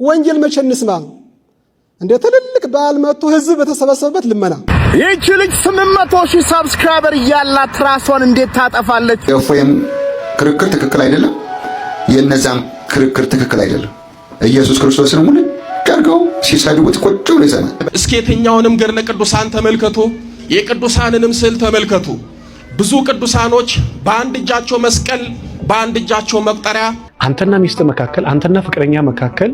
ወንጌል መቼ እንስማ? እንደ ትልልቅ በዓል መጥቶ ህዝብ በተሰበሰበበት ልመና ይህች ልጅ 800,000 ሰብስክራይበር እያላት ራሷን እንዴት ታጠፋለች? የእፎይም ክርክር ትክክል አይደለም፣ የነዛም ክርክር ትክክል አይደለም። ኢየሱስ ክርስቶስን ሙሉ ዳርገው ሲሰድቡት ቁጭ ብሎ ይሰማል። እስኪ የትኛውንም ገድለ ቅዱሳን ተመልከቱ፣ የቅዱሳንንም ስዕል ተመልከቱ። ብዙ ቅዱሳኖች በአንድ እጃቸው መስቀል፣ በአንድ እጃቸው መቁጠሪያ። አንተና ሚስት መካከል፣ አንተና ፍቅረኛ መካከል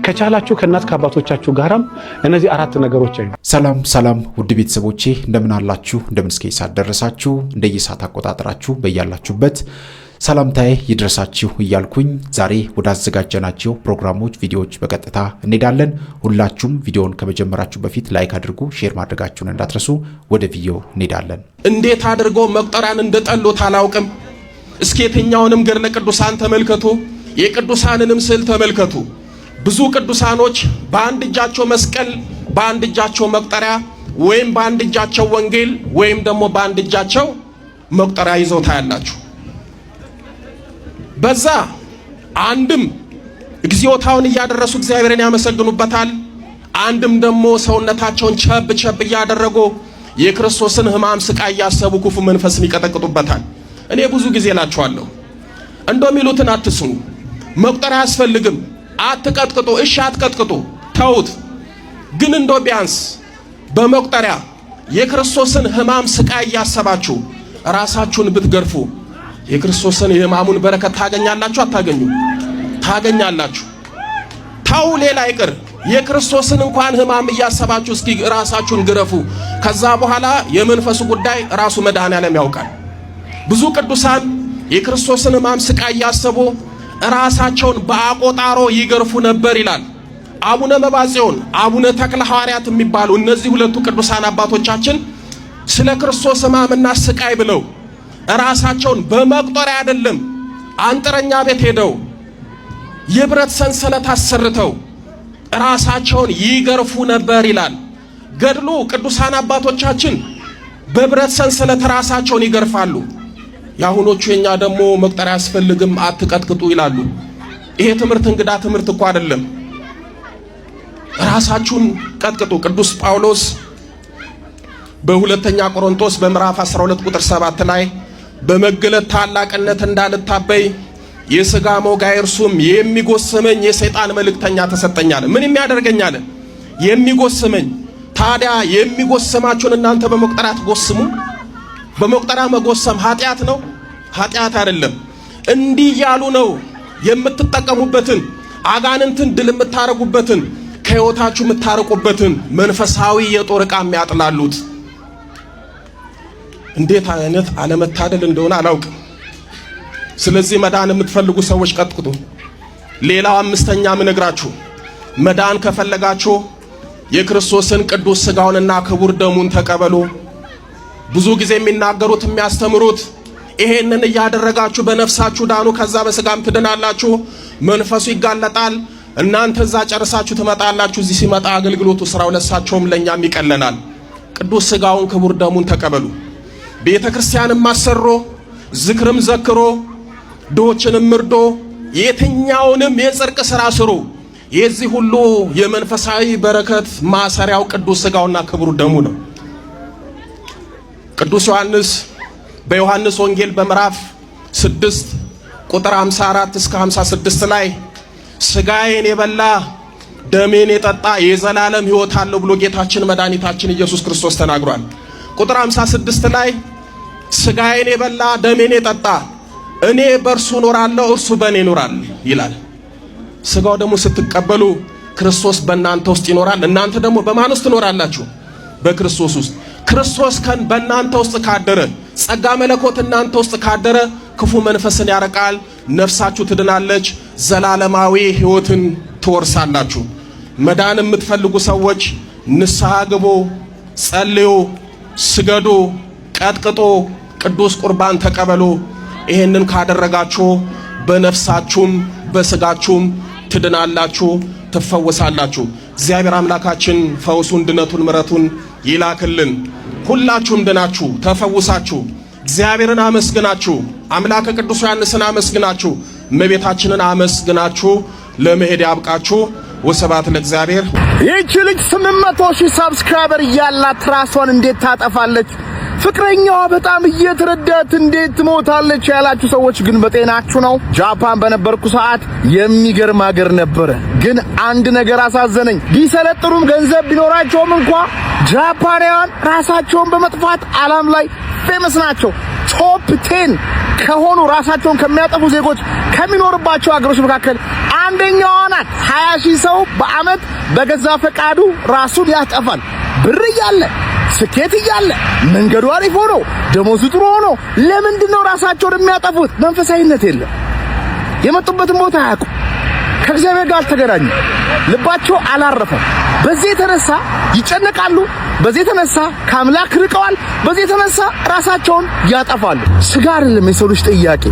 ከቻላችሁ ከእናት ከአባቶቻችሁ ጋራም እነዚህ አራት ነገሮች አይ። ሰላም ውድ ቤተሰቦቼ እንደምን አላችሁ? እንደምን እስከ ሰዓት ደረሳችሁ? እንደየሰዓት አቆጣጠራችሁ በያላችሁበት ሰላምታዬ ይድረሳችሁ እያልኩኝ ዛሬ ወደ አዘጋጀናቸው ፕሮግራሞች ቪዲዮዎች በቀጥታ እንሄዳለን። ሁላችሁም ቪዲዮውን ከመጀመራችሁ በፊት ላይክ አድርጉ፣ ሼር ማድረጋችሁን እንዳትረሱ። ወደ ቪዲዮ እንሄዳለን። እንዴት አድርገው መቁጠሪያን እንደጠሉት አላውቅም። እስኪ የትኛውንም ገድለ ቅዱሳን ተመልከቱ፣ የቅዱሳንንም ስዕል ተመልከቱ። ብዙ ቅዱሳኖች በአንድ እጃቸው መስቀል፣ በአንድ እጃቸው መቁጠሪያ ወይም በአንድ እጃቸው ወንጌል ወይም ደግሞ በአንድ እጃቸው መቁጠሪያ ይዘው ታያላችሁ። በዛ አንድም እግዚኦታውን እያደረሱ እግዚአብሔርን ያመሰግኑበታል፣ አንድም ደግሞ ሰውነታቸውን ቸብ እያደረጉ የክርስቶስን ሕማም ስቃይ ያሰቡ ክፉ መንፈስን ይቀጠቅጡበታል። እኔ ብዙ ጊዜ እላችኋለሁ እንደሚሉትን አትስሙ፣ መቁጠሪያ አያስፈልግም፣ አትቀጥቅጡ። እሺ አትቀጥቅጡ፣ ተውት። ግን እንደው ቢያንስ በመቁጠሪያ የክርስቶስን ሕማም ስቃይ ያሰባችሁ ራሳችሁን ብትገርፉ የክርስቶስን የሕማሙን በረከት ታገኛላችሁ። አታገኙ? ታገኛላችሁ። ታው ሌላ ይቅር፣ የክርስቶስን እንኳን ሕማም እያሰባችሁ እስኪ ራሳችሁን ግረፉ። ከዛ በኋላ የመንፈሱ ጉዳይ ራሱ መድኃኔዓለም ያውቃል። ብዙ ቅዱሳን የክርስቶስን ሕማም ስቃይ ያሰቡ ራሳቸውን በአቆጣሮ ይገርፉ ነበር ይላል አቡነ መባጽዮን፣ አቡነ ተክለ ሐዋርያት የሚባሉ እነዚህ ሁለቱ ቅዱሳን አባቶቻችን ስለ ክርስቶስ ሕማምና ስቃይ ብለው ራሳቸውን በመቁጠሪያ አይደለም አንጥረኛ ቤት ሄደው የብረት ሰንሰለት አሰርተው ራሳቸውን ይገርፉ ነበር ይላል ገድሉ። ቅዱሳን አባቶቻችን በብረት ሰንሰለት ራሳቸውን ይገርፋሉ። ያሁኖቹ የኛ ደግሞ መቁጠሪያ ያስፈልግም አትቀጥቅጡ ይላሉ። ይሄ ትምህርት እንግዳ ትምህርት እኮ አይደለም። ራሳችሁን ቀጥቅጡ። ቅዱስ ጳውሎስ በሁለተኛ ቆሮንቶስ በምዕራፍ 12 ቁጥር 7 ላይ በመገለጥ ታላቅነት እንዳልታበይ የሥጋ ሞጋይ እርሱም የሚጎስመኝ የሰይጣን መልእክተኛ ተሰጠኛል። ምን የሚያደርገኛል? የሚጎስመኝ። ታዲያ የሚጎስማችሁን እናንተ በመቁጠሪያ አትጎስሙ? በመቁጠሪያ መጎሰም ኃጢአት ነው? ኃጢአት አይደለም። እንዲህ ያሉ ነው የምትጠቀሙበትን አጋንንትን ድል የምታረጉበትን ከሕይወታችሁ የምታርቁበትን መንፈሳዊ የጦር ዕቃ የሚያጥላሉት። እንዴት አይነት አለመታደል እንደሆነ አላውቅም። ስለዚህ መዳን የምትፈልጉ ሰዎች ቀጥቅጡ። ሌላው አምስተኛ ምነግራችሁ መዳን ከፈለጋችሁ የክርስቶስን ቅዱስ ሥጋውንና ክቡር ደሙን ተቀበሉ። ብዙ ጊዜ የሚናገሩት የሚያስተምሩት ይሄንን እያደረጋችሁ በነፍሳችሁ ዳኑ፣ ከዛ በሥጋም ትድናላችሁ፣ መንፈሱ ይጋለጣል፣ እናንተ እዛ ጨርሳችሁ ትመጣላችሁ። እዚህ ሲመጣ አገልግሎቱ ስራው ለሳቸውም ለኛም ይቀለናል። ቅዱስ ሥጋውን ክቡር ደሙን ተቀበሉ። ቤተ ክርስቲያንም አሰሮ ዝክርም ዘክሮ ድሆችንም ምርዶ የትኛውንም የጽድቅ ሥራ ስሩ። የዚህ ሁሉ የመንፈሳዊ በረከት ማሰሪያው ቅዱስ ሥጋውና ክቡር ደሙ ነው። ቅዱስ ዮሐንስ በዮሐንስ ወንጌል በምዕራፍ 6 ቁጥር 54 እስከ 56 ላይ ሥጋዬን የበላ ደሜን የጠጣ የዘላለም ሕይወት አለው ብሎ ጌታችን መድኃኒታችን ኢየሱስ ክርስቶስ ተናግሯል። ቁጥር 56 ላይ ሥጋዬን የበላ ደሜን የጠጣ እኔ በእርሱ እኖራለሁ እርሱ በእኔ ይኖራል ይላል። ሥጋው ደግሞ ስትቀበሉ ክርስቶስ በእናንተ ውስጥ ይኖራል። እናንተ ደግሞ በማን ውስጥ ትኖራላችሁ? በክርስቶስ ውስጥ። ክርስቶስ በእናንተ ውስጥ ካደረ፣ ጸጋ መለኮት እናንተ ውስጥ ካደረ ክፉ መንፈስን ያረቃል፣ ነፍሳችሁ ትድናለች፣ ዘላለማዊ ሕይወትን ትወርሳላችሁ። መዳን የምትፈልጉ ሰዎች ንስሐ ግቡ፣ ጸልዩ፣ ስገዱ፣ ቀጥቅጡ፣ ቅዱስ ቁርባን ተቀበሉ። ይሄንን ካደረጋችሁ በነፍሳችሁም በሥጋችሁም ትድናላችሁ፣ ትፈወሳላችሁ። እግዚአብሔር አምላካችን ፈውሱን፣ ድነቱን፣ ምሕረቱን ይላክልን። ሁላችሁም ድናችሁ ተፈውሳችሁ እግዚአብሔርን አመስግናችሁ አምላከ ቅዱስ ዮሐንስን አመስግናችሁ እመቤታችንን አመስግናችሁ ለመሄድ ያብቃችሁ። ወስብሐት ለእግዚአብሔር። ይህች ልጅ 800,000 ሰብስክራይበር ያላት ራሷን እንዴት ታጠፋለች? ፍቅረኛዋ በጣም እየተረዳት እንዴት ትሞታለች ያላችሁ ሰዎች ግን በጤናችሁ ነው? ጃፓን በነበርኩ ሰዓት የሚገርም ሀገር ነበረ። ግን አንድ ነገር አሳዘነኝ። ቢሰለጥኑም ገንዘብ ቢኖራቸውም እንኳ ጃፓናውያን ራሳቸውን በመጥፋት ዓለም ላይ ፌመስ ናቸው። ቶፕ 10 ከሆኑ ራሳቸውን ከሚያጠፉ ዜጎች ከሚኖርባቸው ሀገሮች መካከል አንደኛዋ ናት። 20,000 ሰው በአመት በገዛ ፈቃዱ ራሱን ያጠፋል። ብር እያለ ስኬት እያለ መንገዱ አሪፍ ሆኖ ደሞዙ ጥሩ ሆኖ ለምንድነው ራሳቸውን የሚያጠፉት? መንፈሳዊነት የለም። የመጡበትን ቦታ አያውቁ። ከእግዚአብሔር ጋር አልተገናኙ። ልባቸው አላረፈም። በዚህ የተነሳ ይጨነቃሉ። በዚህ የተነሳ ከአምላክ ርቀዋል። በዚህ የተነሳ ራሳቸውን ያጠፋሉ። ስጋ አይደለም የሰው ልጅ ጥያቄ፣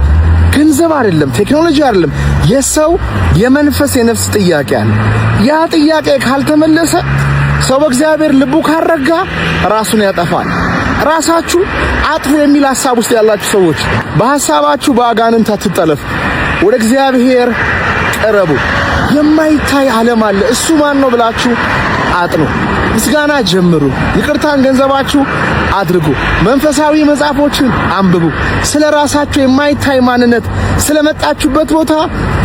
ገንዘብ አይደለም፣ ቴክኖሎጂ አይደለም። የሰው የመንፈስ የነፍስ ጥያቄ አለ። ያ ጥያቄ ካልተመለሰ ሰው በእግዚአብሔር ልቡ ካረጋ ራሱን ያጠፋል። ራሳችሁ አጥፉ የሚል ሐሳብ ውስጥ ያላችሁ ሰዎች በሐሳባችሁ በአጋንንት አትጠለፉ። ወደ እግዚአብሔር ቀረቡ። የማይታይ ዓለም አለ። እሱ ማን ነው ብላችሁ አጥኑ። ምስጋና ጀምሩ። ይቅርታን ገንዘባችሁ አድርጉ። መንፈሳዊ መጽሐፎችን አንብቡ። ስለ ራሳችሁ የማይታይ ማንነት ስለመጣችሁበት ቦታ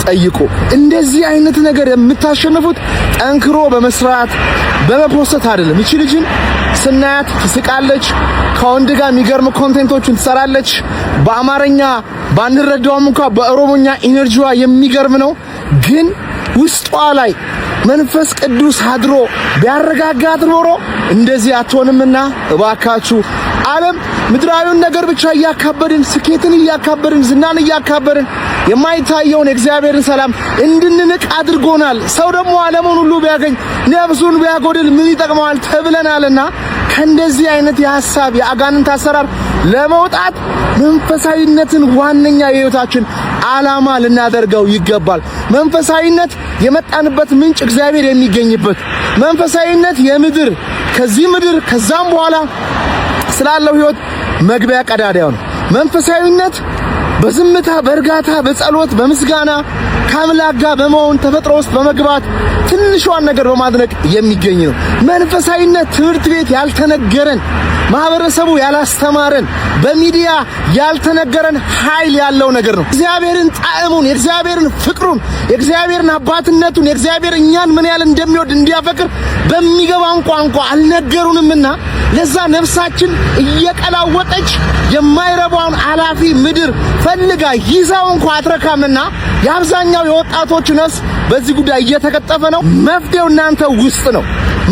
ጠይቁ። እንደዚህ አይነት ነገር የምታሸንፉት ጠንክሮ በመስራት በመፖስት አይደለም። እቺ ልጅን ስናያት ትስቃለች። ከወንድ ጋር የሚገርም ኮንቴንቶችን ትሰራለች። በአማርኛ ባንረዳውም እንኳን በኦሮሞኛ ኢነርጂዋ የሚገርም ነው። ግን ውስጧ ላይ መንፈስ ቅዱስ አድሮ ቢያረጋጋት ኖሮ እንደዚህ አትሆንምና እባካችሁ ዓለም ምድራዊውን ነገር ብቻ እያካበድን ስኬትን እያካበድን ዝናን እያካበድን የማይታየውን የእግዚአብሔርን ሰላም እንድንንቅ አድርጎናል። ሰው ደግሞ ዓለሙን ሁሉ ቢያገኝ ነፍሱን ቢያጎድል ምን ይጠቅመዋል ተብለናልና ከእንደዚህ አይነት የሐሳብ የአጋንንት አሰራር ለመውጣት መንፈሳዊነትን ዋነኛ የሕይወታችን ዓላማ ልናደርገው ይገባል። መንፈሳዊነት የመጣንበት ምንጭ እግዚአብሔር የሚገኝበት መንፈሳዊነት የምድር ከዚህ ምድር ከዛም በኋላ ስላለው ሕይወት መግቢያ ቀዳዳው ነው። መንፈሳዊነት በዝምታ በእርጋታ በጸሎት በምስጋና ከአምላክ ጋር በመሆን ተፈጥሮ ውስጥ በመግባት ትንሿን ነገር በማድነቅ የሚገኝ ነው። መንፈሳዊነት ትምህርት ቤት ያልተነገረን ማህበረሰቡ ያላስተማረን በሚዲያ ያልተነገረን ኃይል ያለው ነገር ነው። እግዚአብሔርን ጣዕሙን የእግዚአብሔርን ፍቅሩን የእግዚአብሔርን አባትነቱን የእግዚአብሔር እኛን ምን ያህል እንደሚወድ እንዲያፈቅር በሚገባን ቋንቋ አልነገሩንምና ለዛ ነፍሳችን እየቀላወጠች የማይረባውን አላፊ ምድር ፈልጋ ይዛው እንኳን አትረካምና የአብዛኛው የወጣቶች ነፍስ በዚህ ጉዳይ እየተቀጠፈ ነው። መፍትሄው እናንተ ውስጥ ነው።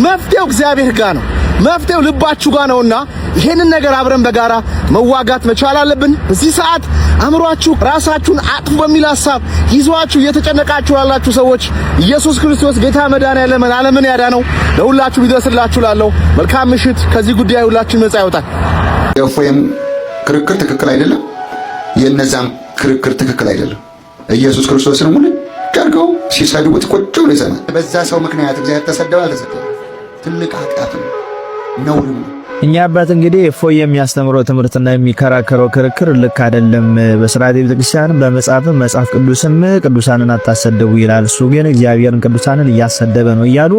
መፍትሄው እግዚአብሔር ጋር ነው። መፍትሄው ልባችሁ ጋር ነውና ይሄንን ነገር አብረን በጋራ መዋጋት መቻል አለብን። በዚህ ሰዓት አእምሯችሁ ራሳችሁን አጥፉ በሚል ሐሳብ ይዟችሁ እየተጨነቃችሁ ያላችሁ ሰዎች ኢየሱስ ክርስቶስ ጌታ መድኃኒዓለም ዓለምን ያዳነው ለሁላችሁ ቢደርስላችሁ ላለው መልካም ምሽት። ከዚህ ጉዳይ ሁላችን ነፃ ያወጣል። የእፎይም ክርክር ትክክል አይደለም፣ የእነዛም ክርክር ትክክል አይደለም። ኢየሱስ ክርስቶስን ሙሉ አድርገው ሲሰድቡት ቁጭ ብሎ ይሰማል። በዛ ሰው ምክንያት እግዚአብሔር ተሰደበ አልተሰደበ ትልቅ ኃጢአት ነው፣ ነውር ነው። እኛ አባት እንግዲህ እፎይ የሚያስተምረው ትምህርትና የሚከራከረው ክርክር ልክ አይደለም። በሥርዓተ ቤተክርስቲያን በመጽሐፍም መጽሐፍ ቅዱስም ቅዱሳንን አታሰደቡ ይላል። እሱ ግን እግዚአብሔርን ቅዱሳንን እያሰደበ ነው እያሉ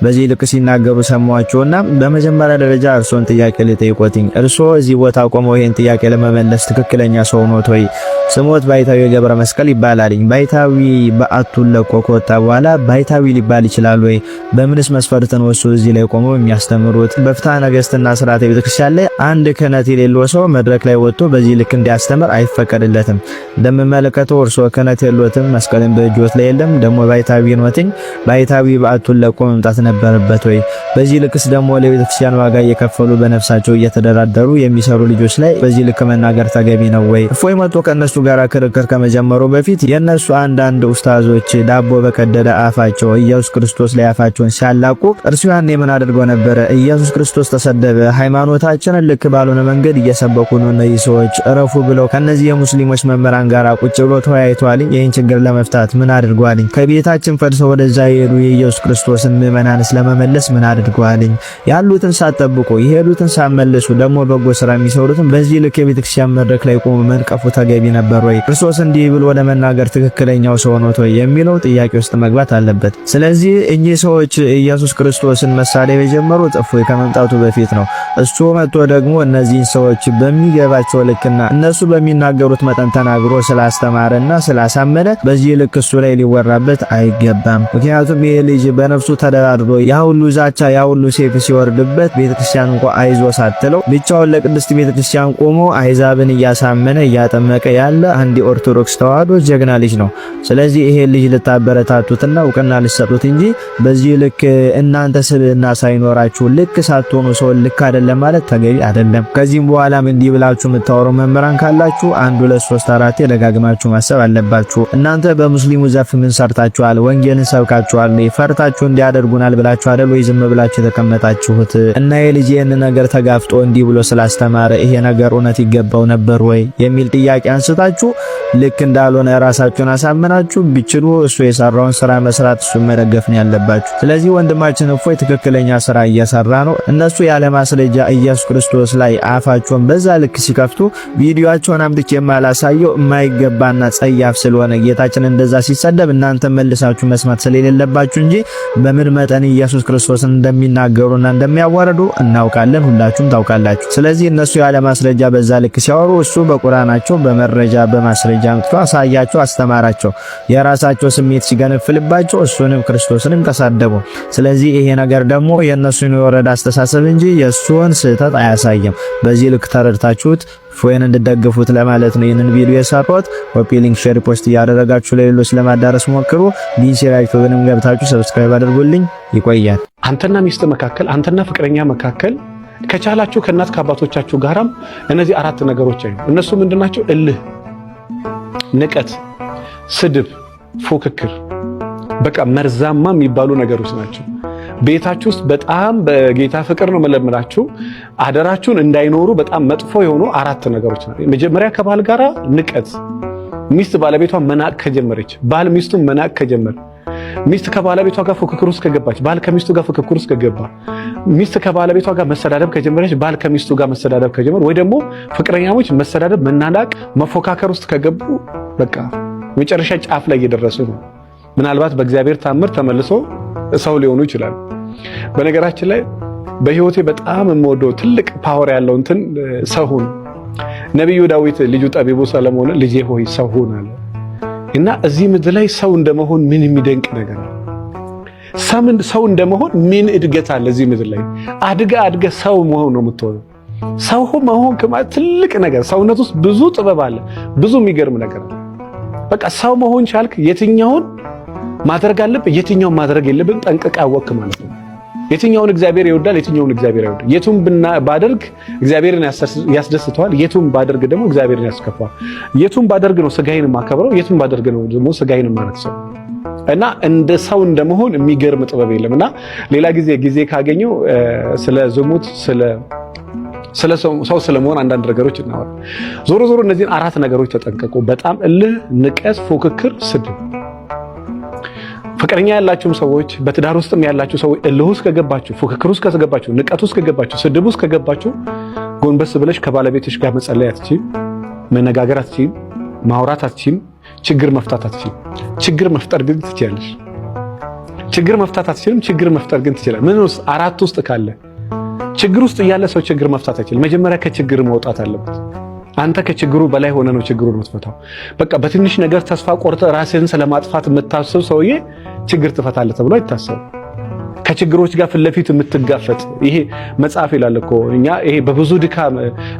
በዚህ ልክ ሲናገሩ ሰማዋቸውና በመጀመሪያ ደረጃ እርሶን ጥያቄ ልጠይቆትኝ። እርሶ እዚህ ቦታ ቆመው ይሄን ጥያቄ ለመመለስ ትክክለኛ ሰው ኖት ወይ? ስሞት ባይታዊ ገብረ መስቀል ይባላልኝ። ባይታዊ በአቱን ለቆ ከወጣ በኋላ ባይታዊ ሊባል ይችላል ወይ? በምንስ መስፈርት ነው እሱ እዚህ ላይ ቆመው የሚያስተምሩት? በፍትሐ ነገሥትና ሥርዓተ ቤተክርስቲያን ላይ አንድ ክህነት የሌለው ሰው መድረክ ላይ ወጥቶ በዚህ ልክ እንዲያስተምር አይፈቀድለትም። እንደምመለከተው እርሶ ክህነት የለዎትም፣ መስቀልን በእጆት ላይ የለም። ደግሞ ባይታዊ ነዎትኝ። ባይታዊ በአቱን ለቆ መምጣት ነበረበት ወይ? በዚህ ልክስ ደግሞ ለቤተክርስቲያን ዋጋ እየከፈሉ በነፍሳቸው እየተደራደሩ የሚሰሩ ልጆች ላይ በዚህ ልክ መናገር ተገቢ ነው ወይ? እፎይ መጥቶ ከነሱ ጋር ክርክር ከመጀመሩ በፊት የነሱ አንዳንድ ኡስታዞች ዳቦ በቀደደ አፋቸው ኢየሱስ ክርስቶስ ላይ አፋቸውን ሲያላቁ እርሱ ያኔ ምን አድርገው ነበረ? ኢየሱስ ክርስቶስ ተሰደበ፣ ሃይማኖታችንን ልክ ባልሆነ መንገድ እየሰበኩ ነው እነዚህ ሰዎች እረፉ ብለው ከነዚህ የሙስሊሞች መምህራን ጋር ቁጭ ብሎ ተወያይተዋል። ይህን ችግር ለመፍታት ምን አድርገዋል? ከቤታችን ፈርሰው ወደዛ የሄዱ የኢየሱስ ክርስቶስን ምዕመናንስ ለመመለስ ምን አድርገዋል? አድርገዋልኝ። ያሉትን ሳትጠብቁ የሄዱትን ሳትመልሱ ደግሞ በጎ ስራ የሚሰሩትን በዚህ ልክ የቤተክርስቲያን መድረክ ላይ ቆሞ መንቀፉ ተገቢ ነበር ወይ? ክርስቶስ እንዲህ ብሎ ለመናገር ትክክለኛው ሰው ነው ወይ የሚለው ጥያቄ ውስጥ መግባት አለበት። ስለዚህ እኚህ ሰዎች ኢየሱስ ክርስቶስን መሳደብ የጀመሩት እፎይ ከመምጣቱ በፊት ነው። እሱ መጥቶ ደግሞ እነዚህን ሰዎች በሚገባቸው ልክና እነሱ በሚናገሩት መጠን ተናግሮ ስላስተማረና ስላሳመነ በዚህ ልክ እሱ ላይ ሊወራበት አይገባም። ምክንያቱም ይሄ ልጅ በነፍሱ ተደራድሮ ያ ሁሉ ዛቻ ያ ሁሉ ሴፍ ሲወርድበት ቤተክርስቲያን እንኳን አይዞ ሳትለው ብቻውን ለቅድስት ቤተክርስቲያን ቆሞ አይዛብን እያሳመነ እያጠመቀ ያለ አንድ ኦርቶዶክስ ተዋህዶ ጀግና ልጅ ነው። ስለዚህ ይሄ ልጅ ልታበረታቱትና እውቅና ልትሰጡት እንጂ በዚህ ልክ እናንተ ስብዕና ሳይኖራችሁ ልክ ሳትሆኑ ሰው ልክ አይደለም ማለት ተገቢ አይደለም። ከዚህም በኋላም እንዲህ ብላችሁ የምታወሩ መምህራን ካላችሁ 1 2 3 4 ደጋግማችሁ ማሰብ አለባችሁ። እናንተ በሙስሊሙ ዘርፍ ምን ሰርታችኋል? ወንጌልን ሰብካችኋል? ፈርታችሁ እንዲያደርጉናል ብላችሁ አይደል ወይ ዝም ብላችሁ የተቀመጣችሁት? እና የልጅ ይህን ነገር ተጋፍጦ እንዲህ ብሎ ስላስተማረ ይሄ ነገር እውነት ይገባው ነበር ወይ የሚል ጥያቄ አንስታችሁ ልክ እንዳልሆነ ራሳችሁን አሳምናችሁ ቢችሉ እሱ የሰራውን ስራ መስራት እሱ መደገፍ ነው ያለባችሁ። ስለዚህ ወንድማችን እፎይ ትክክለኛ ስራ እየሰራ ነው። እነሱ ያለ ማስረጃ ኢየሱስ ክርስቶስ ላይ አፋቸውን በዛ ልክ ሲከፍቱ ቪዲዮአቸውን አምጥቼ የማላሳየው የማይገባና ጸያፍ ስለሆነ ጌታችን እንደዛ ሲሰደብ እናንተ መልሳችሁ መስማት ስለሌለባችሁ እንጂ በምን መጠን ኢየሱስ ክርስቶስን እንደሚናገሩና እንደሚያዋርዱ እናውቃለን፣ ሁላችሁም ታውቃላችሁ። ስለዚህ እነሱ ያለ ማስረጃ በዛ ልክ ሲያወሩ እሱ በቁርአናቸው በመረጃ በማስረጃ አምጥቶ አሳያቸው፣ አስተማራቸው። የራሳቸው ስሜት ሲገነፍልባቸው እሱንም ክርስቶስንም ተሳደቡ። ስለዚህ ይሄ ነገር ደግሞ የነሱን የወረደ አስተሳሰብ እንጂ የሱን ስህተት አያሳየም። በዚህ ልክ ተረድታችሁት ፎይን እንድትደግፉት ለማለት ነው ይህንን ቪዲዮ የሰራሁት። ኮፒ ሊንክ፣ ሼር፣ ፖስት እያደረጋችሁ ለሌሎች ለማዳረስ ሞክሩ። ቢንሲራይቶንም ገብታችሁ ሰብስክራይብ አድርጉልኝ። ይቆያል። አንተና ሚስት መካከል አንተና ፍቅረኛ መካከል ከቻላችሁ ከእናት ከአባቶቻችሁ ጋራም እነዚህ 4 ነገሮች አይ እነሱ ምንድናቸው? እልህ፣ ንቀት፣ ስድብ፣ ፉክክር፣ በቃ መርዛማ የሚባሉ ነገሮች ናቸው። ቤታችሁ ውስጥ በጣም በጌታ ፍቅር ነው መለመናችሁ አደራችሁን እንዳይኖሩ በጣም መጥፎ የሆኑ 4 ነገሮች ናቸው። መጀመሪያ ከባል ጋራ ንቀት። ሚስት ባለቤቷን መናቅ ከጀመረች፣ ባል ሚስቱን መናቅ ከጀመረ፣ ሚስት ከባለቤቷ ጋር ፉክክር ውስጥ ከገባች፣ ባል ከሚስቱ ጋር ፉክክር ውስጥ ከገባ፣ ሚስት ከባለቤቷ ጋር መሰዳደብ ከጀመረች፣ ባል ከሚስቱ ጋር መሰዳደብ ከጀመረ፣ ወይ ደግሞ ፍቅረኛሞች መሰዳደብ፣ መናናቅ፣ መፎካከር ውስጥ ከገቡ በቃ መጨረሻ ጫፍ ላይ እየደረሱ ነው። ምናልባት በእግዚአብሔር ታምር ተመልሶ ሰው ሊሆኑ ይችላል። በነገራችን ላይ በህይወቴ በጣም የምወደው ትልቅ ፓወር ያለው እንትን ሰው ሁን። ነብዩ ዳዊት ልጁ ጠቢቡ ሰለሞን ልጄ ሆይ ሰው ሁን አለ እና እዚህ ምድር ላይ ሰው እንደመሆን ምን የሚደንቅ ነገር ነው። ሰው እንደመሆን ምን እድገት አለ እዚህ ምድር ላይ። አድገ ሰው መሆን ነው የምትሆነው። ሰው መሆን ማለት ትልቅ ነገር። ሰውነት ውስጥ ብዙ ጥበብ አለ፣ ብዙ የሚገርም ነገር አለ። በቃ ሰው መሆን ቻልክ የትኛውን ማድረግ አለብህ የትኛውን ማድረግ የለብህም ጠንቅቀህ አወቅክ ማለት ነው። የትኛውን እግዚአብሔር ይወዳል የትኛውን እግዚአብሔር አይወዳል። የቱን ባደርግ እግዚአብሔርን ያስደስተዋል፣ የቱን ባደርግ ደግሞ እግዚአብሔርን ያስከፋዋል። የቱን ባደርግ ነው ስጋዬን ማከብረው፣ የቱን ባደርግ ነው ደግሞ ስጋዬን ማረክሰው። እና እንደ ሰው እንደመሆን የሚገርም ጥበብ የለምና ሌላ ጊዜ ካገኘው ስለ ዝሙት ስለ ሰው ስለመሆን አንዳንድ ነገሮች እናወራ። ዞሮ እነዚህን 4 ነገሮች ተጠንቀቁ። በጣም እልህ፣ ንቀት፣ ፉክክር፣ ስድብ። ፍቅረኛ ያላችሁም ሰዎች በትዳር ውስጥም ያላችሁ ሰዎች እልህ ውስጥ ከገባችሁ፣ ፉክክር ውስጥ ከገባችሁ፣ ንቀት ውስጥ ከገባችሁ፣ ስድብ ውስጥ ከገባችሁ ጎንበስ ብለሽ ከባለቤትሽ ጋር መጸለይ አትችይም፣ መነጋገር አትችይም፣ ማውራት አትችይም፣ ችግር መፍታት አትችይም። ችግር መፍጠር ግን ትችያለሽ። ችግር መፍታት አትችልም፣ ችግር መፍጠር ግን ትችላለሽ። ምን ውስጥ 4 ውስጥ ካለ ችግር ውስጥ ያለ ሰው ችግር መፍታት አይችልም። መጀመሪያ ከችግር መውጣት አለበት። አንተ ከችግሩ በላይ ሆነ ነው ችግሩን የምትፈታው። በቃ በትንሽ ነገር ተስፋ ቆርጠህ ራስህን ስለማጥፋት የምታስብ ሰውዬ ችግር ትፈታለህ ተብሎ አይታሰብም። ከችግሮች ጋር ፊት ለፊት የምትጋፈጥ ይሄ መጽሐፍ ይላል እኮ እኛ ይሄ በብዙ ድካም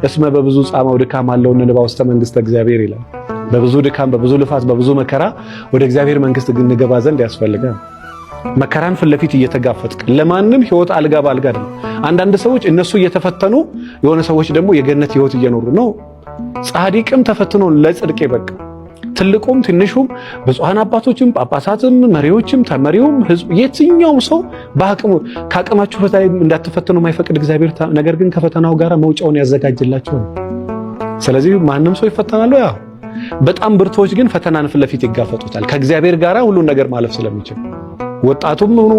እስመ በብዙ ጻማው ድካም አለው እንባ ውስተ መንግስተ እግዚአብሔር ይላል። በብዙ ድካም በብዙ ልፋት በብዙ መከራ ወደ እግዚአብሔር መንግስት እንገባ ዘንድ ያስፈልጋል። መከራን ፊት ለፊት እየተጋፈጥክ ለማንም ህይወት አልጋ ባልጋ አይደለም። አንዳንድ ሰዎች እነሱ እየተፈተኑ የሆነ ሰዎች ደግሞ የገነት ህይወት እየኖሩ ነው። ጻድቅም ተፈትኖ ለጽድቅ በቃ ትልቁም ትንሹም ብፁዓን አባቶችም ጳጳሳትም መሪዎችም ተመሪውም ህዝብ የትኛውም ሰው በአቅሙ ከአቅማችሁ በላይ እንዳትፈተኑ የማይፈቅድ እግዚአብሔር ነገር ግን ከፈተናው ጋር መውጫውን ያዘጋጅላችሁ ነው። ስለዚህ ማንም ሰው ይፈተናል። በጣም ብርቶች ግን ፈተናን ፊት ለፊት ይጋፈጡታል ከእግዚአብሔር ጋር ሁሉን ነገር ማለፍ ስለሚችል። ወጣቱም ሆኑ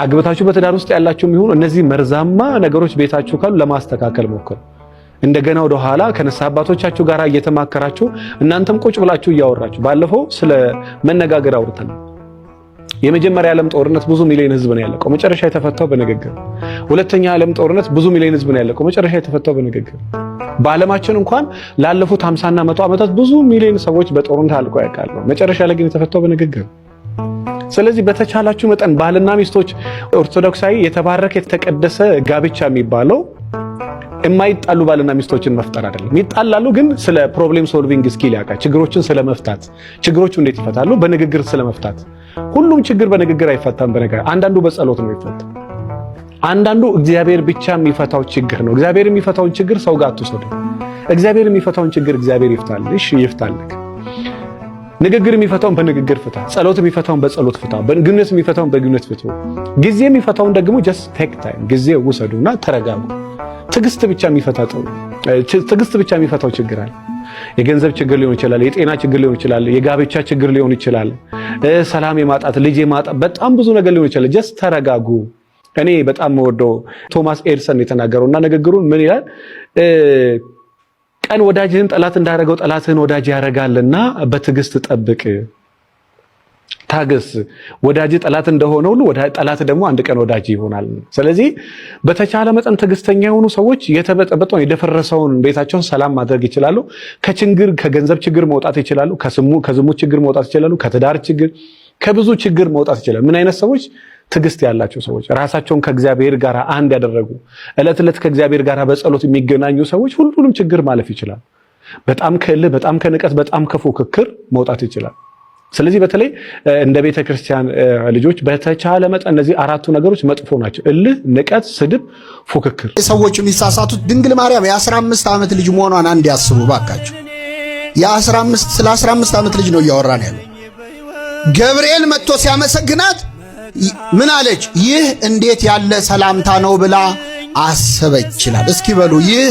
አግብታችሁ በትዳር ውስጥ ያላችሁም ይሁን እነዚህ መርዛማ ነገሮች ቤታችሁ ካሉ ለማስተካከል ሞክሩ። እንደገና ወደ ኋላ ከነሳ አባቶቻችሁ ጋር እየተማከራችሁ እናንተም ቁጭ ብላችሁ እያወራችሁ ባለፈው ስለ መነጋገር አውርተን የመጀመሪያ ዓለም ጦርነት ብዙ ሚሊዮን ህዝብ ነው ያለቀው መጨረሻ የተፈታው በንግግር። ሁለተኛ ዓለም ጦርነት ብዙ ሚሊዮን ህዝብ ነው ያለቀው መጨረሻ የተፈታው በንግግር። በዓለማችን እንኳን ላለፉት 50 እና 100 ዓመታት ብዙ ሚሊዮን ሰዎች በጦርነት አልቀው ያውቃሉ መጨረሻ ላይ ግን የተፈታው በንግግር። ስለዚህ በተቻላችሁ መጠን ባልና ሚስቶች ኦርቶዶክሳዊ የተባረከ የተቀደሰ ጋብቻ የሚባለው የማይጣሉ ባልና ሚስቶችን መፍጠር አይደለም። ይጣላሉ ግን ስለ ፕሮብሌም ሶልቪንግ ስኪል ያውቃል። ችግሮችን ስለመፍታት ችግሮቹ እንዴት ይፈታሉ በንግግር ስለመፍታት። ሁሉም ችግር በንግግር አይፈታም። በነገር አንዳንዱ በጸሎት ነው ይፈታ። አንዳንዱ እግዚአብሔር ብቻ የሚፈታው ችግር ነው። እግዚአብሔር የሚፈታውን ችግር ሰው ጋር አትውሰዱ። እግዚአብሔር የሚፈታውን ችግር እግዚአብሔር ይፍታል። እሺ ይፍታልክ። ንግግር የሚፈታውን በንግግር ፍታ። ጸሎት የሚፈታውን በጸሎት ፍታ። ግንኙነት የሚፈታውን በግንኙነት ፍቱ። ጊዜ የሚፈታውን ደግሞ just take time ጊዜ ውሰዱና ተረጋጉ። ትዕግስት ብቻ የሚፈታው ችግር አለ። የገንዘብ ችግር ሊሆን ይችላል፣ የጤና ችግር ሊሆን ይችላል፣ የጋብቻ ችግር ሊሆን ይችላል፣ ሰላም የማጣት ልጅ የማጣት በጣም ብዙ ነገር ሊሆን ይችላል። just ተረጋጉ። እኔ በጣም ወደው ቶማስ ኤድሰን የተናገረውና ንግግሩን ምን ይላል? ቀን ወዳጅህን ጠላት እንዳደረገው ጠላትህን ወዳጅ ያደርጋልና በትዕግስት ጠብቅ። ታገስ። ወዳጅ ጠላት እንደሆነ ሁሉ ጠላት ደግሞ አንድ ቀን ወዳጅ ይሆናል። ስለዚህ በተቻለ መጠን ትዕግስተኛ የሆኑ ሰዎች የተበጠበጠውን የደፈረሰውን ቤታቸውን ሰላም ማድረግ ይችላሉ። ከችግር ከገንዘብ ችግር መውጣት ይችላሉ። ከዝሙት ችግር መውጣት ይችላሉ። ከትዳር ችግር ከብዙ ችግር መውጣት ይችላሉ። ምን አይነት ሰዎች? ትዕግስት ያላቸው ሰዎች፣ ራሳቸውን ከእግዚአብሔር ጋር አንድ ያደረጉ፣ ዕለት ዕለት ከእግዚአብሔር ጋር በጸሎት የሚገናኙ ሰዎች ሁሉንም ችግር ማለፍ ይችላል። በጣም ከእልህ፣ በጣም ከንቀት፣ በጣም ከፉክክር መውጣት ይችላል። ስለዚህ በተለይ እንደ ቤተክርስቲያን ልጆች በተቻለ መጠን እነዚህ አራቱ ነገሮች መጥፎ ናቸው። እልህ፣ ንቀት፣ ስድብ፣ ፉክክር። ሰዎች የሚሳሳቱት ድንግል ማርያም የ15 ዓመት ልጅ መሆኗን አንድ ያስቡ ባካቸው። ስለ 15 ዓመት ልጅ ነው እያወራን ያለው። ገብርኤል መጥቶ ሲያመሰግናት ምን አለች? ይህ እንዴት ያለ ሰላምታ ነው ብላ አሰበች ይላል። እስኪ በሉ ይህ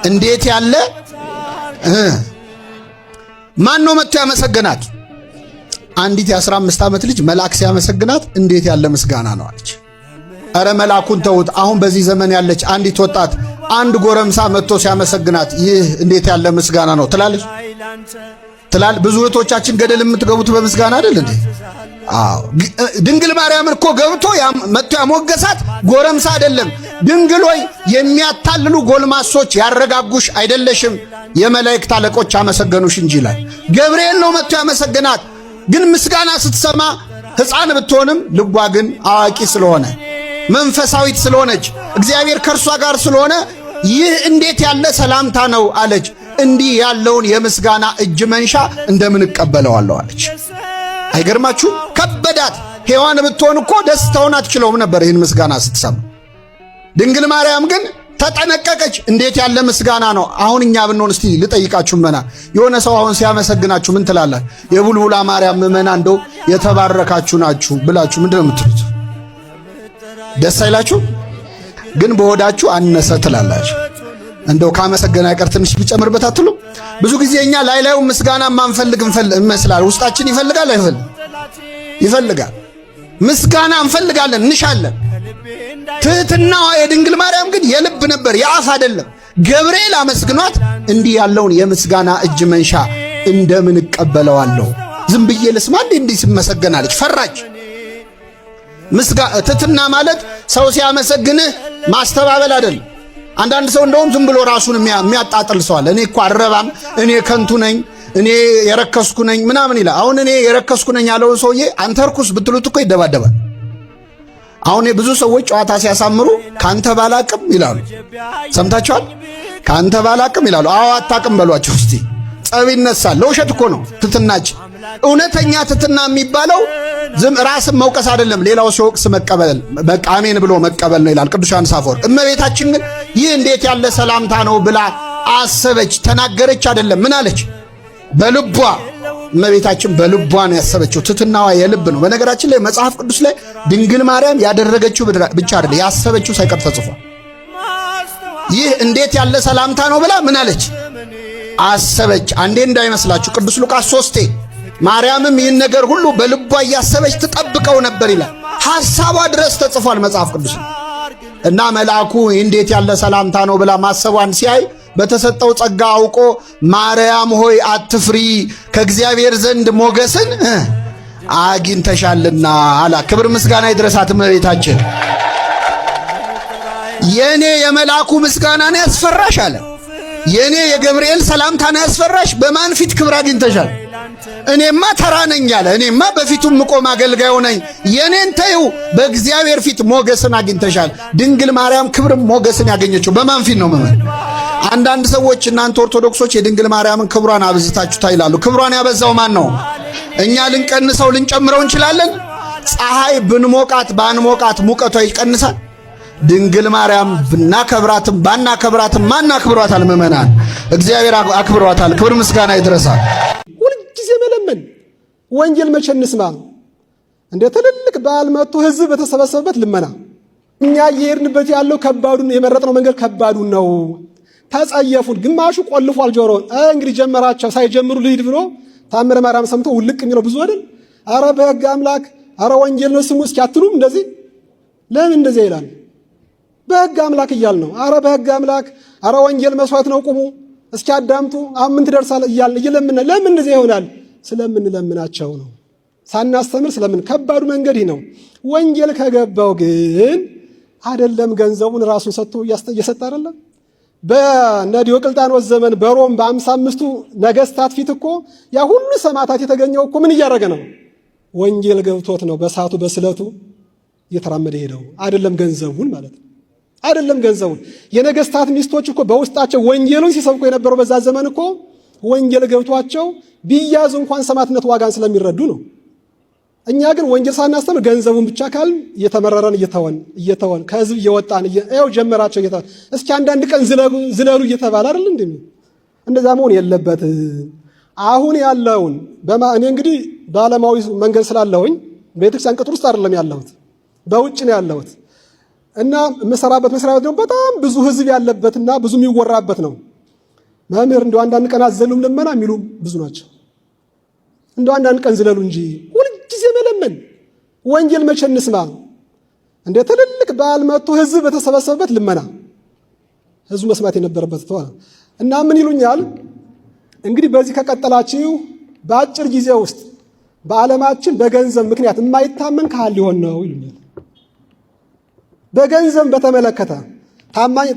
እንዴት ያለ ማን ነው መጥቶ ያመሰግናት? አንዲት የ15 ዓመት ልጅ መልአክ ሲያመሰግናት እንዴት ያለ ምስጋና ነው አለች። አረ መልአኩን ተውት። አሁን በዚህ ዘመን ያለች አንዲት ወጣት አንድ ጎረምሳ መጥቶ ሲያመሰግናት ይህ እንዴት ያለ ምስጋና ነው ትላለች? ብዙ እህቶቻችን ገደል የምትገቡት በምስጋና አይደል እንዴ? አዎ። ድንግል ማርያምን እኮ ገብቶ መጥቶ ያሞገሳት ጎረምሳ አይደለም። ድንግል ሆይ የሚያታልሉ ጎልማሶች ያረጋጉሽ አይደለሽም፣ የመላእክት አለቆች አመሰገኑሽ እንጂ ይላል። ገብርኤል ነው መጥቶ ያመሰገናት። ግን ምስጋና ስትሰማ ሕፃን ብትሆንም ልቧ ግን አዋቂ ስለሆነ መንፈሳዊት ስለሆነች እግዚአብሔር ከእርሷ ጋር ስለሆነ ይህ እንዴት ያለ ሰላምታ ነው አለች። እንዲህ ያለውን የምስጋና እጅ መንሻ እንደምን እቀበለዋለሁ አለች። አይገርማችሁ? ከበዳት። ሔዋን ብትሆን እኮ ደስታውን አትችለውም ነበር ይህን ምስጋና ስትሰማ። ድንግል ማርያም ግን ተጠነቀቀች። እንዴት ያለ ምስጋና ነው። አሁን እኛ ብንሆን እስቲ ልጠይቃችሁ መና የሆነ ሰው አሁን ሲያመሰግናችሁ ምን ትላላችሁ? የቡልቡላ ማርያም ምእመና እንደው የተባረካችሁ ናችሁ ብላችሁ ምንድነው የምትሉት? ደስ አይላችሁ? ግን በሆዳችሁ አነሰ ትላላችሁ። እንደው ካመሰገና ያቀር ትንሽ ቢጨምርበት አትሉ? ብዙ ጊዜ እኛ ላይላዩ ምስጋና ማንፈልግ እንመስላል። ውስጣችን ይፈልጋል አይፈልግ? ይፈልጋል። ምስጋና እንፈልጋለን፣ እንሻለን። ትህትናዋ የድንግል ማርያም ግን የልብ ነበር፣ የአፍ አይደለም። ገብርኤል አመስግኗት እንዲህ ያለውን የምስጋና እጅ መንሻ እንደምን እቀበለዋለሁ? ዝም ብዬ ልስማ እንዲህ ሲመሰገናለች፣ ፈራች። ትህትና ማለት ሰው ሲያመሰግንህ ማስተባበል አይደለም። አንዳንድ ሰው እንደውም ዝም ብሎ ራሱን የሚያጣጥል ሰው አለ። እኔ እኮ አረባም፣ እኔ ከንቱ ነኝ፣ እኔ የረከስኩ ነኝ ምናምን ይላል። አሁን እኔ የረከስኩ ነኝ ያለውን ሰውዬ አንተ ርኩስ ብትሉት እኮ ይደባደባል። አሁን ብዙ ሰዎች ጨዋታ ሲያሳምሩ ካንተ ባላቅም ይላሉ። ሰምታችኋል? ካንተ ባላቅም ይላሉ። አዎ አታቅም በሏቸው እስቲ። ጸብ ይነሳል። ለውሸት እኮ ነው ትትናችን። እውነተኛ ትትና የሚባለው ዝም ራስን መውቀስ አይደለም፣ ሌላው ሲወቅስ መቀበል፣ በቃ አሜን ብሎ መቀበል ነው ይላል ቅዱስ ዮሐንስ አፈወርቅ። እመቤታችን ግን ይህ እንዴት ያለ ሰላምታ ነው ብላ አሰበች፣ ተናገረች አይደለም። ምን አለች? በልቧ። እመቤታችን በልቧ ነው ያሰበችው። ትትናዋ የልብ ነው። በነገራችን ላይ መጽሐፍ ቅዱስ ላይ ድንግል ማርያም ያደረገችው ብቻ አይደለም ያሰበችው ሳይቀር ተጽፏል። ይህ እንዴት ያለ ሰላምታ ነው ብላ ምን አለች? አሰበች። አንዴ እንዳይመስላችሁ ቅዱስ ሉቃስ 3 ማርያምም ይህን ነገር ሁሉ በልቧ እያሰበች ትጠብቀው ነበር ይላል። ሐሳቧ ድረስ ተጽፏል መጽሐፍ ቅዱስ። እና መልአኩ እንዴት ያለ ሰላምታ ነው ብላ ማሰቧን ሲያይ በተሰጠው ጸጋ አውቆ ማርያም ሆይ አትፍሪ፣ ከእግዚአብሔር ዘንድ ሞገስን አግኝተሻልና አላ። ክብር ምስጋና ይድረሳት እመቤታችን። የኔ የመልአኩ ምስጋና ነው ያስፈራሽ አለ። የኔ የገብርኤል ሰላምታ ነው ያስፈራሽ? በማን ፊት ክብር አግኝተሻል? እኔማ ተራ ነኝ አለ። እኔማ በፊቱም ቆም አገልጋዩ ነኝ። የኔን ተይው፣ በእግዚአብሔር ፊት ሞገስን አግኝተሻል። ድንግል ማርያም ክብርም ሞገስን ያገኘችው በማን ፊት ነው? አንዳንድ ሰዎች እናንተ ኦርቶዶክሶች የድንግል ማርያምን ክብሯን አብዝታችሁታ ይላሉ። ክብሯን ያበዛው ማን ነው? እኛ ልንቀንሰው ልንጨምረው እንችላለን? ፀሐይ ብንሞቃት ባንሞቃት ሙቀቷ ይቀንሳል? ድንግል ማርያም ብናከብራትም ባናከብራትም ማን አክብሯታል? ምእመናን እግዚአብሔር አክብሯታል። ክብር ምስጋና ይድረሳል። ሁልጊዜ መለመን። ወንጌል መቼ እንስማ? እንደ ትልልቅ በዓል መጥቶ ህዝብ በተሰበሰበበት ልመና። እኛ እየሄድንበት ያለው ከባዱን የመረጥነው መንገድ ከባዱን ነው። ተጸየፉን። ግማሹ ቆልፏል ጆሮን። እንግዲህ ጀመራቸው ሳይጀምሩ ልሂድ ብሎ ታምረ ማርያም ሰምቶ ውልቅ የሚለው ብዙ አይደል? አረ በሕግ አምላክ፣ አረ ወንጌል ነው ስሙ እስኪ አትሉም? እንደዚህ ለምን እንደዚህ ይላል? በሕግ አምላክ እያል ነው። አረ በሕግ አምላክ፣ አረ ወንጌል መስዋዕት ነው ቁሙ እስኪ አዳምጡ፣ አሁን ምን ትደርሳለህ እያልን እየለምን። ለምን እንደዚህ ይሆናል? ስለምንለምናቸው ነው። ሳናስተምር ስለምን። ከባዱ መንገድ ይህ ነው። ወንጌል ከገባው ግን አይደለም ገንዘቡን ራሱን ሰጥቶ እየሰጠ አይደለም። በዲዮቅልጥያኖስ ዘመን በሮም በ55ቱ ነገስታት ፊት እኮ ያ ሁሉ ሰማዕታት የተገኘው እኮ ምን እያደረገ ነው? ወንጌል ገብቶት ነው። በሳቱ በስለቱ እየተራመደ ሄደው አይደለም ገንዘቡን ማለት ነው። አይደለም ገንዘቡን። የነገስታት ሚስቶች እኮ በውስጣቸው ወንጌሉን ሲሰብኩ የነበረው በዛ ዘመን እኮ ወንጌል ገብቷቸው ቢያዙ እንኳን ሰማዕትነት ዋጋን ስለሚረዱ ነው። እኛ ግን ወንጌል ሳናስተምር ገንዘቡን ብቻ ካል እየተመረረን እየተወን ከህዝብ እየወጣን ያው ጀመራቸው እየተባለ እስኪ አንዳንድ ቀን ዝለሉ እየተባለ አይደል እንዴ? እንደዛ መሆን የለበትም። አሁን ያለውን እኔ እንግዲህ በዓለማዊ መንገድ ስላለሁኝ ቤተክርስቲያን ቅጥር ውስጥ አይደለም ያለሁት፣ በውጭ ነው ያለሁት እና የምሰራበት መስሪያ ቤት ነው በጣም ብዙ ህዝብ ያለበትና ብዙ የሚወራበት ነው። መምህር እንደው አንዳንድ ቀን አዘሉም ልመና የሚሉ ብዙ ናቸው። እንደው አንዳንድ ቀን ዝለሉ እንጂ ሁልጊዜ መለመን። ወንጌል መቼ እንስማ? እንደ ትልልቅ በዓል መጥቶ ህዝብ በተሰበሰበበት ልመና ህዝቡ መስማት የነበረበት ተዋ እና ምን ይሉኛል እንግዲህ በዚህ ከቀጠላችሁ በአጭር ጊዜ ውስጥ በዓለማችን በገንዘብ ምክንያት የማይታመን ካህን ሊሆን ነው ይሉኛል። በገንዘብ በተመለከተ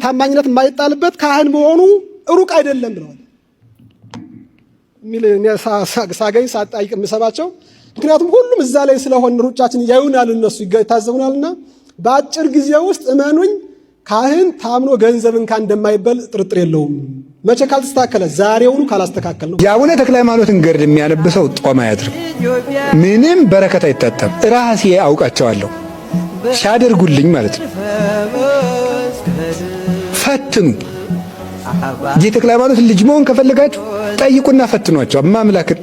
ታማኝነት የማይጣልበት ካህን መሆኑ ሩቅ አይደለም ብለዋል። ሳገኝ ሳጣይቅ የምሰባቸው ምክንያቱም ሁሉም እዛ ላይ ስለሆን ሩጫችን ያዩናል፣ እነሱ ይታዘቡናልና በአጭር ጊዜ ውስጥ እመኑኝ ካህን ታምኖ ገንዘብን እንደማይበል ጥርጥር የለውም። መቼ ካልተስተካከለ? ዛሬውኑ ካላስተካከል ነው። የአቡነ ተክለ ሃይማኖትን ገድል የሚያነብሰው ጦም አያድርም፣ ምንም በረከት አይታጠም። ራሴ አውቃቸዋለሁ ሲያደርጉልኝ ማለት ነው። ፈትኑ። የተክለ ሃይማኖት ልጅ መሆን ከፈለጋችሁ ጠይቁና ፈትኗቸው። አምላክን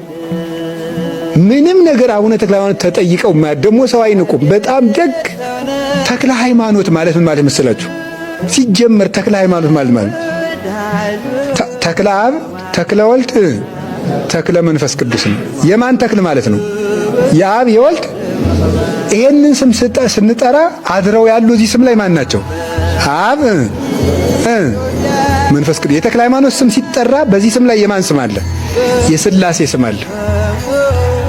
ምንም ነገር አቡነ ተክለ ሃይማኖት ተጠይቀው ደግሞ ሰው አይንቁም። በጣም ደግ ተክለ ሃይማኖት ማለት ምን ማለት መሰላችሁ? ሲጀመር ተክለ ሃይማኖት ማለት ተክለ አብ፣ ተክለ ወልድ፣ ተክለ መንፈስ ቅዱስ ነው። የማን ተክል ማለት ነው? የአብ የወልድ። ይሄንን ስም ስንጠራ አድረው ያሉ እዚህ ስም ላይ ማን ናቸው? አብ መንፈስ ቅዱስ። የተክለ ሃይማኖት ስም ሲጠራ በዚህ ስም ላይ የማን ስም አለ? የሥላሴ ስም አለ።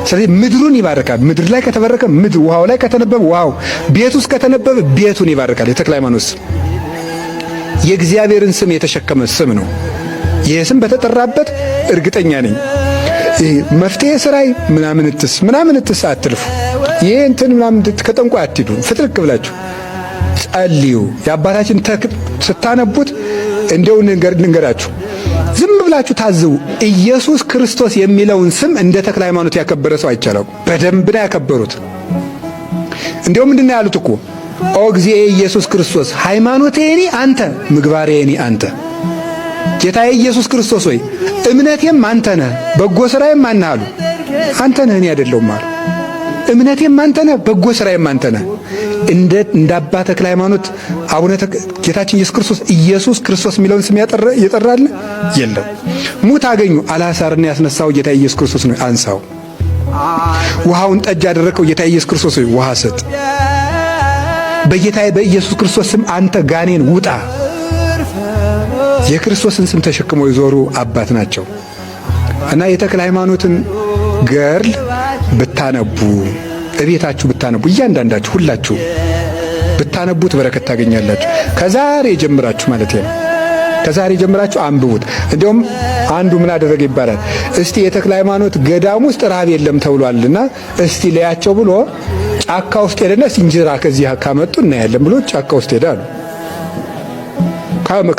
ስለዚህ ምድሩን ይባርካል። ምድር ላይ ከተበረከ ምድር፣ ውሃው ላይ ከተነበበ ውሃው፣ ቤት ውስጥ ከተነበበ ቤቱን ይባርካል። የተክለ ሃይማኖት ስም የእግዚአብሔርን ስም የተሸከመ ስም ነው። ይህ ስም በተጠራበት እርግጠኛ ነኝ መፍትሄ ስራይ ምናምንትስ አትልፉ። ይህ እንትን ምናምን ከጠንቋ አትሂዱ። ፍትልክ ብላችሁ ጸልዩ። የአባታችን ተክል ስታነቡት እንደው ልንገራችሁ፣ ዝም ብላችሁ ታዝቡ። ኢየሱስ ክርስቶስ የሚለውን ስም እንደ ተክለ ሃይማኖት ያከበረ ሰው አይቻለው። በደንብ ነው ያከበሩት። እንደው ምንድነው ያሉት እኮ ኦ እግዚእ ኢየሱስ ክርስቶስ ሃይማኖቴኒ አንተ ምግባሬኒ አንተ። ጌታዬ ኢየሱስ ክርስቶስ ሆይ እምነቴም አንተ ነህ፣ በጎ ሥራዬም አንተ አሉ። አንተ ነህ እኔ አይደለሁም አሉ። እምነቴም አንተ ነህ፣ በጎ ስራዬም አንተ ነህ። እንደ አባ ተክለ ሃይማኖት አቡነ ጌታችን ኢየሱስ ክርስቶስ የሚለውን ስም ይጠራል የለም። ሙት አገኙ፣ አልዓዛርን ያስነሳው ጌታ ኢየሱስ ክርስቶስ ነው፣ አንሳው። ውሃውን ጠጅ ያደረከው ጌታ ኢየሱስ ክርስቶስ ነው፣ ውሃ ስጥ። በጌታ በኢየሱስ ክርስቶስ ስም አንተ ጋኔን ውጣ። የክርስቶስን ስም ተሸክመው የዞሩ አባት ናቸው እና የተክለ ሃይማኖትን ገርል ብታነቡ እቤታችሁ ብታነቡ እያንዳንዳችሁ ሁላችሁ ብታነቡት በረከት ታገኛላችሁ። ከዛሬ ጀምራችሁ ማለት ነው። ከዛሬ ጀምራችሁ አንብቡት። እንደውም አንዱ ምን አደረገ ይባላል፣ እስቲ የተክለ ሃይማኖት ገዳም ውስጥ ረሃብ የለም ተብሏልና እስቲ ለያቸው ብሎ ጫካ ውስጥ ሄደና እንጀራ ከዚህ ካመጡ እናያለን ብሎ ጫካ ውስጥ ሄዳሉ።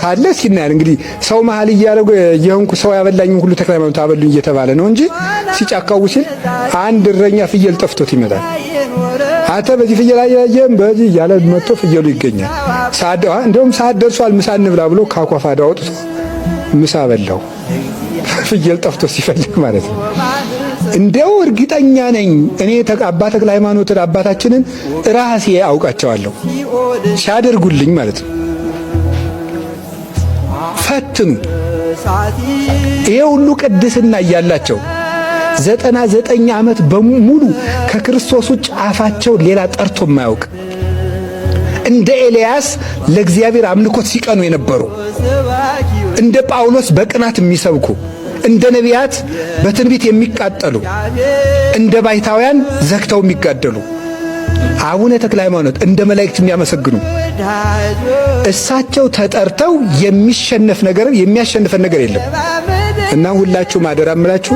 ካለ ሲናል እንግዲህ ሰው መሃል እያደረጉ የሆንኩ ሰው ያበላኝን ሁሉ ተክለ ሃይማኖት አበሉኝ እየተባለ ነው እንጂ ሲጫካው ሲል አንድ እረኛ ፍየል ጠፍቶት ይመጣል። አተ በዚህ ፍየል አያየም በዚህ ያለ መጥቶ ፍየሉ ይገኛል። እንደውም ሰዓት ደርሷል ምሳ እንብላ ብሎ ካኳፋዳ አውጥቶ ምሳ በላው። ፍየል ጠፍቶ ሲፈልግ ማለት ነው። እንደው እርግጠኛ ነኝ እኔ አባ ተክለ ሃይማኖትን አባታችንን ራሴ አውቃቸዋለሁ ሲያደርጉልኝ ማለት ነው። ፈትኑ። ይሄ ሁሉ ቅድስና እያላቸው 99 ዓመት በሙሉ ከክርስቶስ ውጭ አፋቸው ሌላ ጠርቶ የማያውቅ እንደ ኤልያስ ለእግዚአብሔር አምልኮት ሲቀኑ የነበሩ እንደ ጳውሎስ በቅናት የሚሰብኩ እንደ ነቢያት በትንቢት የሚቃጠሉ እንደ ባይታውያን ዘግተው የሚጋደሉ አቡነ ተክለ ሃይማኖት እንደ መላእክት የሚያመሰግኑ እሳቸው ተጠርተው የሚያሸንፈን ነገር የለም እና ሁላችሁም አደራ እምላችሁ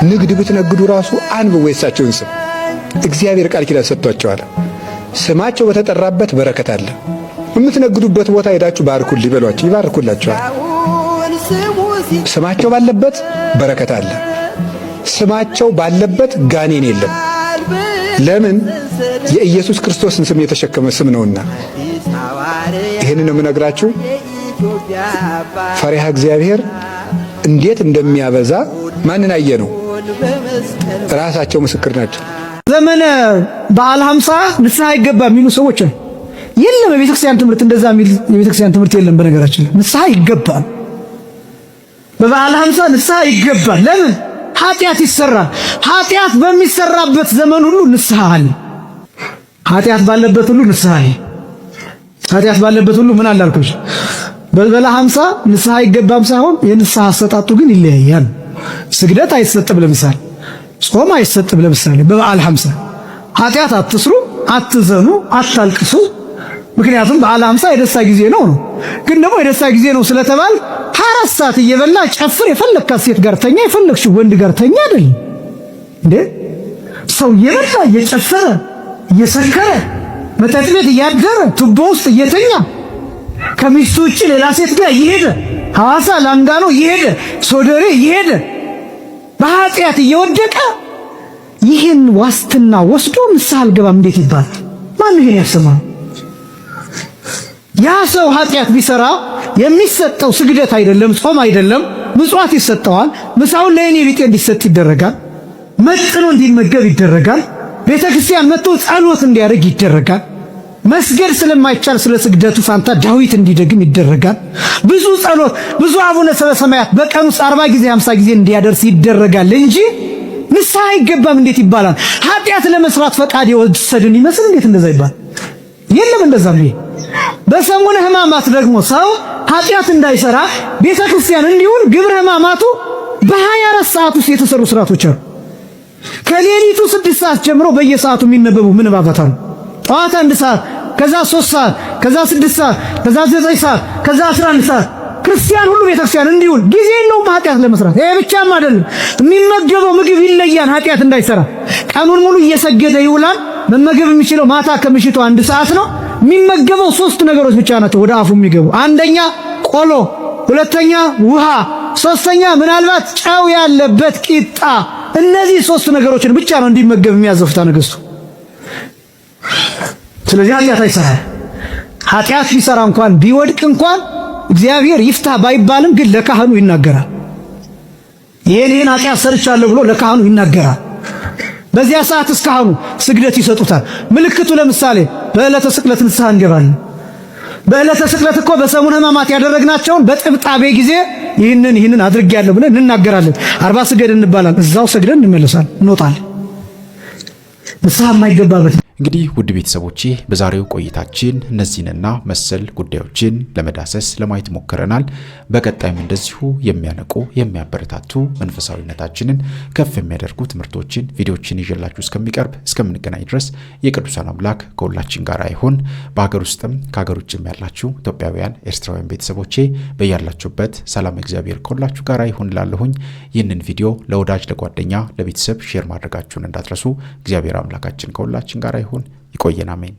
ንግድ ብትነግዱ ራሱ አንብቡ የእሳቸውን ስም። እግዚአብሔር ቃል ኪዳን ሰጥቷቸዋል። ስማቸው በተጠራበት በረከት አለ። የምትነግዱበት ቦታ ሄዳችሁ ባርኩልኝ በሏቸው፣ ይባርኩላችኋል። ስማቸው ባለበት በረከት አለ። ስማቸው ባለበት ጋኔን የለም። ለምን? የኢየሱስ ክርስቶስን ስም የተሸከመ ስም ነውና። ይሄንን ነው የምነግራችሁ። ፈሪሃ እግዚአብሔር እንዴት እንደሚያበዛ ማንን አየ ነው? ራሳቸው ምስክር ናቸው። ዘመነ በዓለ ሃምሳ ንስሐ ይገባል የሚሉ ሰዎች የለም። የቤተክርስቲያን ትምህርት እንደዛ የሚል የቤተክርስቲያን ትምህርት የለም። በነገራችን ንስሐ ይገባል፣ በበዓለ ሃምሳ ንስሐ ይገባል። ለምን? ኃጢአት ይሰራል። ኃጢአት በሚሰራበት ዘመን ሁሉ ንስሐ አለ። ኃጢአት ባለበት ሁሉ ንስሐ አለ። ኃጢአት ባለበት ሁሉ ምን አላልኩሽ? በበዓለ ሃምሳ ንስሐ አይገባም ሳይሆን የንስሐ አሰጣጡ ግን ይለያያል። ስግደት አይሰጥም ለምሳሌ፣ ጾም አይሰጥም ለምሳሌ። በበዓለ ሃምሳ ኃጢአት አትስሩ፣ አትዘኑ፣ አታልቅሱ። ምክንያቱም በዓለ ሃምሳ የደስታ ጊዜ ነው። ግን ደግሞ የደስታ ጊዜ ነው ስለተባል 24 ሰዓት እየበላ ጨፍር፣ የፈለግካት ሴት ጋር ተኛ፣ የፈለግሽው ወንድ ጋር ተኛ አይደል እንዴ? ሰው እየበላ እየጨፈረ እየሰከረ መጠጥ ቤት እያደረ ቱቦ ውስጥ እየተኛ ከሚስቱ ውጭ ሌላ ሴት ጋር እየሄደ ሐዋሳ ላንጋኖ እየሄደ ሶደሬ እየሄደ በኃጢአት እየወደቀ ይህን ዋስትና ወስዶ ንስሐ አልገባም እንዴት ይባል? ማን ይሄን ያሰማው? ያ ሰው ኃጢአት ቢሰራ የሚሰጠው ስግደት አይደለም፣ ጾም አይደለም፣ ምጽዋት ይሰጠዋል። ምሳውን ለእኔ ቢጤ እንዲሰጥ ይደረጋል። መጥኖ እንዲመገብ ይደረጋል። ቤተ ክርስቲያን መጥቶ ጸሎት እንዲያደርግ ይደረጋል። መስገድ ስለማይቻል ስለ ስግደቱ ፋንታ ዳዊት እንዲደግም ይደረጋል። ብዙ ጸሎት፣ ብዙ አቡነ ሰበሰማያት በቀን ውስጥ 40 ጊዜ 50 ጊዜ እንዲያደርስ ይደረጋል እንጂ ንስሐ አይገባም እንዴት ይባላል? ኃጢአት ለመስራት ፈቃድ የወሰድን ይመስል እንዴት እንደዛ ይባል? የለም እንደዛ ነው። በሰሙነ ሕማማት ደግሞ ሰው ኃጢአት እንዳይሰራ ቤተ ክርስቲያን እንዲሁን ግብረ ሕማማቱ በ24 ሰዓት ውስጥ የተሰሩ ስርዓቶች አሉ። ከሌሊቱ 6 ሰዓት ጀምሮ በየሰዓቱ የሚነበቡ ምንባባት አሉ። ጠዋት 1 ሰዓት፣ ከዛ 3 ሰዓት፣ ከዛ 6 ሰዓት፣ ከዛ 9 ሰዓት፣ ከዛ 11 ሰዓት ክርስቲያን ሁሉ ቤተክርስቲያን እንዲሁን ጊዜ የለውም ኃጢአት ለመስራት። ይሄ ብቻም አይደለም፣ የሚመገበው ምግብ ይለያል ኃጢአት እንዳይሰራ። ቀኑን ሙሉ እየሰገደ ይውላል። መመገብ የሚችለው ማታ ከምሽቱ 1 ሰዓት ነው። የሚመገበው 3 ነገሮች ብቻ ናቸው ወደ አፉ የሚገቡ። አንደኛ ቆሎ፣ ሁለተኛ ውሃ፣ ሶስተኛ ምናልባት ጨው ያለበት ቂጣ። እነዚህ 3 ነገሮችን ብቻ ነው እንዲመገብ የሚያዘው ፍትሐ ነገሥቱ። ስለዚህ ኃጢአት አይሰራም። ኃጢአት ቢሰራ እንኳን ቢወድቅ እንኳን እግዚአብሔር ይፍታ ባይባልም ግን ለካህኑ ይናገራል። ይሄን ኃጢአት ሰርቻለሁ ብሎ ለካህኑ ይናገራል። በዚያ ሰዓት እስካሁኑ ስግደት ይሰጡታል። ምልክቱ ለምሳሌ በዕለተ ስቅለት ንስሐ እንገባለን። በዕለተ ስቅለት እኮ በሰሙነ ሕማማት ያደረግናቸውን በጥብጣቤ ጊዜ ይህንን አድርጌያለሁ ብለን እንናገራለን። 40 ስገድ እንባላለን። እዛው ሰግደን እንመለሳለን፣ እንወጣለን። ንስሐ የማይገባበት እንግዲህ ውድ ቤተሰቦቼ በዛሬው ቆይታችን እነዚህንና መሰል ጉዳዮችን ለመዳሰስ ለማየት ሞክረናል። በቀጣይም እንደዚሁ የሚያነቁ የሚያበረታቱ መንፈሳዊነታችንን ከፍ የሚያደርጉ ትምህርቶችን ቪዲዮዎችን ይዤላችሁ እስከምንገናኝ ድረስ የቅዱሳን አምላክ ከሁላችን ጋር ይሁን። በሀገር ውስጥም ከሀገር ውጭም ያላችሁ ኢትዮጵያውያን ኤርትራውያን ቤተሰቦቼ በያላችሁበት ሰላም እግዚአብሔር ከሁላችሁ ጋር ይሁን እላለሁኝ። ይህንን ቪዲዮ ለወዳጅ ለጓደኛ ለቤተሰብ ሼር ማድረጋችሁን እንዳትረሱ። እግዚአብሔር አምላካችን ከሁላችን ጋር ይሁን። ይቆየን። አሜን።